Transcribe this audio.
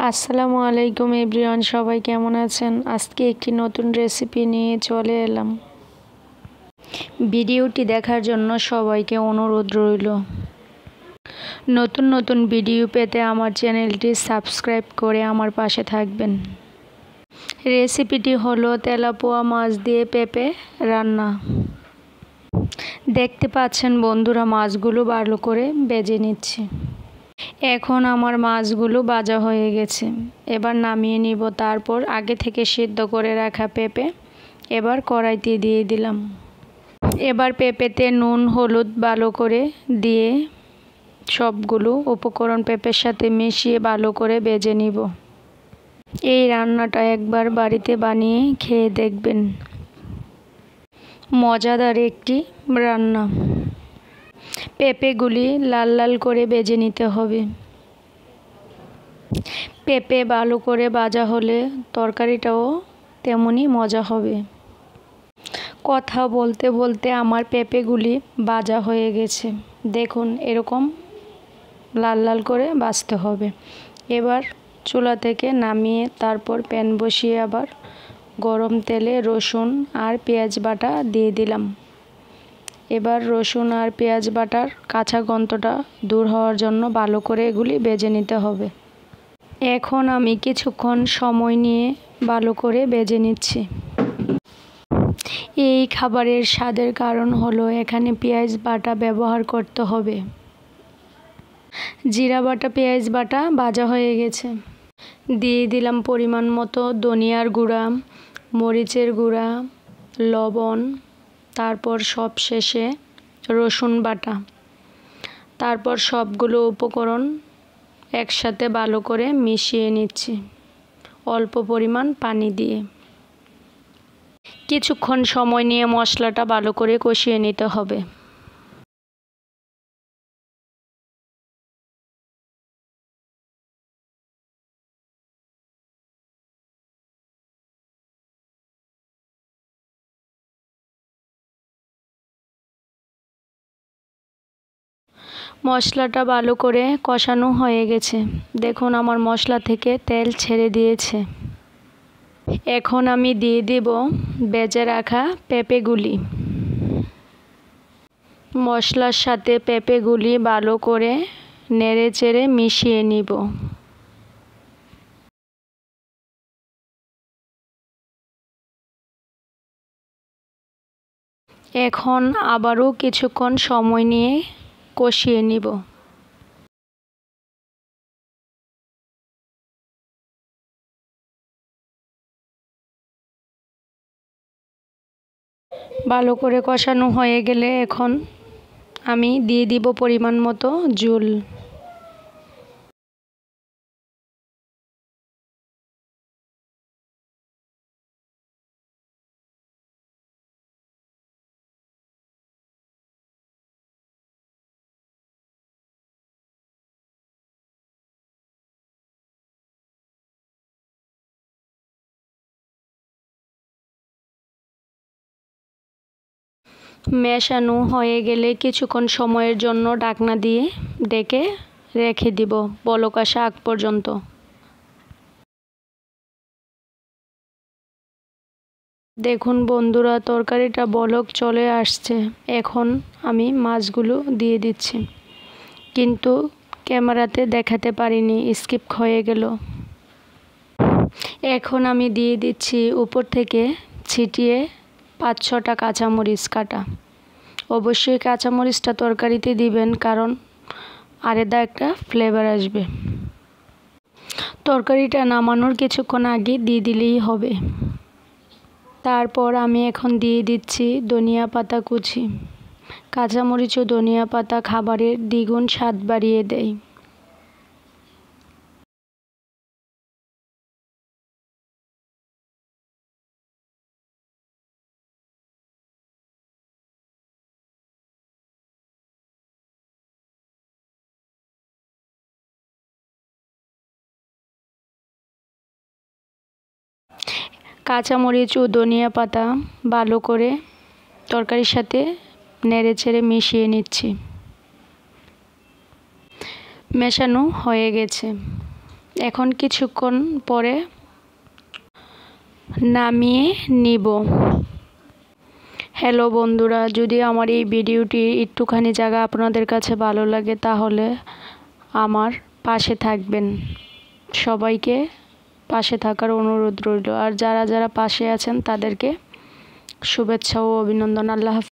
আসসালামু আলাইকুম এভরিওয়ান, সবাই কেমন আছেন? আজকে একটি নতুন রেসিপি নিয়ে চলে এলাম। ভিডিওটি দেখার জন্য সবাইকে অনুরোধ রইল। নতুন নতুন ভিডিও পেতে আমার চ্যানেলটি সাবস্ক্রাইব করে আমার পাশে থাকবেন। রেসিপিটি হলো তেলাপোয়া মাছ দিয়ে পেঁপে রান্না। দেখতে পাচ্ছেন বন্ধুরা, মাছগুলো ভালো করে ভেজে নিচ্ছি। এখন আমার মাছগুলো ভাজা হয়ে গেছে, এবার নামিয়ে নিব। তারপর আগে থেকে সিদ্ধ করে রাখা পেঁপে এবার কড়াইতে দিয়ে দিলাম। এবার পেঁপেতে নুন হলুদ ভালো করে দিয়ে সবগুলো উপকরণ পেঁপের সাথে মিশিয়ে ভালো করে ভেজে নিব। এই রান্নাটা একবার বাড়িতে বানিয়ে খেয়ে দেখবেন, মজাদার একটি রান্না। পেঁপেগুলি লাল লাল করে ভেজে নিতে হবে। পেঁপে ভালো করে ভাজা হলে তরকারিটাও তেমনই মজা হবে। কথা বলতে বলতে আমার পেঁপেগুলি ভাজা হয়ে গেছে। দেখুন, এরকম লাল লাল করে ভাজতে হবে। এবার চুলা থেকে নামিয়ে তারপর প্যান বসিয়ে আবার গরম তেলে রসুন আর পেঁয়াজ বাটা দিয়ে দিলাম। এবার রসুন আর পেঁয়াজ বাটার কাঁচা গন্ধটা দূর হওয়ার জন্য ভালো করে এগুলি ভেজে নিতে হবে। এখন আমি কিছুক্ষণ সময় নিয়ে ভালো করে ভেজে নিচ্ছি। এই খাবারের স্বাদের কারণ হলো এখানে পেঁয়াজ বাটা ব্যবহার করতে হবে। জিরা বাটা পেঁয়াজ বাটা ভাজা হয়ে গেছে। দিয়ে দিলাম পরিমাণ মতো ধনিয়ার গুঁড়া, মরিচের গুঁড়া, লবণ, তারপর সব শেষে রসুন বাটা। তারপর সবগুলো উপকরণ একসাথে ভালো করে মিশিয়ে নিচ্ছি অল্প পরিমাণ পানি দিয়ে। কিছুক্ষণ সময় নিয়ে মশলাটা ভালো করে কষিয়ে নিতে হবে। মশলাটা ভালো করে কষানো হয়ে গেছে। দেখুন, আমার মশলা থেকে তেল ছেড়ে দিয়েছে। এখন আমি দিয়ে দেব ভেজে রাখা পেঁপেগুলি। মশলার সাথে পেঁপেগুলি ভালো করে নেড়ে চেড়ে মিশিয়ে নিব। এখন আবারও কিছুক্ষণ সময় নিয়ে কষিয়ে নিব। ভালো করে কষানো হয়ে গেলে এখন আমি দিয়ে দিব পরিমাণ মতো ঝোল। মেশানো হয়ে গেলে কিছুক্ষণ সময়ের জন্য ঢাকনা দিয়ে ঢেকে রেখে দিব বলক আসা আগ পর্যন্ত। দেখুন বন্ধুরা, তরকারিটা বলক চলে আসছে। এখন আমি মাছগুলো দিয়ে দিচ্ছি, কিন্তু ক্যামেরাতে দেখাতে পারিনি, স্কিপ হয়ে গেল। এখন আমি দিয়ে দিচ্ছি উপর থেকে ছিটিয়ে 5-6টা কাঁচামরিচ কাটা। অবশ্যই কাঁচামরিচটা তরকারিতে দিবেন, কারণ আলাদা একটা ফ্লেভার আসবে। তরকারিটা নামানোর কিছুক্ষণ আগে দিয়ে দিলেই হবে। তারপর আমি এখন দিয়ে দিচ্ছি ধনিয়া পাতা কুচি। কাঁচামরিচ ও ধনিয়া পাতা খাবারের দ্বিগুণ স্বাদ বাড়িয়ে দেয়। কাঁচামরিচ ও ধনিয়া পাতা ভালো করে তরকারির সাথে নেড়ে চেড়ে মিশিয়ে নিচ্ছি। মেশানো হয়ে গেছে। এখন কিছুক্ষণ পরে নামিয়ে নিব। হ্যালো বন্ধুরা, যদি আমার এই ভিডিওটি একটুখানি জায়গা আপনাদের কাছে ভালো লাগে তাহলে আমার পাশে থাকবেন। সবাইকে পাশে থাকার অনুরোধ রইল। আর যারা যারা পাশে আছেন তাদেরকে শুভেচ্ছা ও অভিনন্দন। আল্লাহ হাফেজ।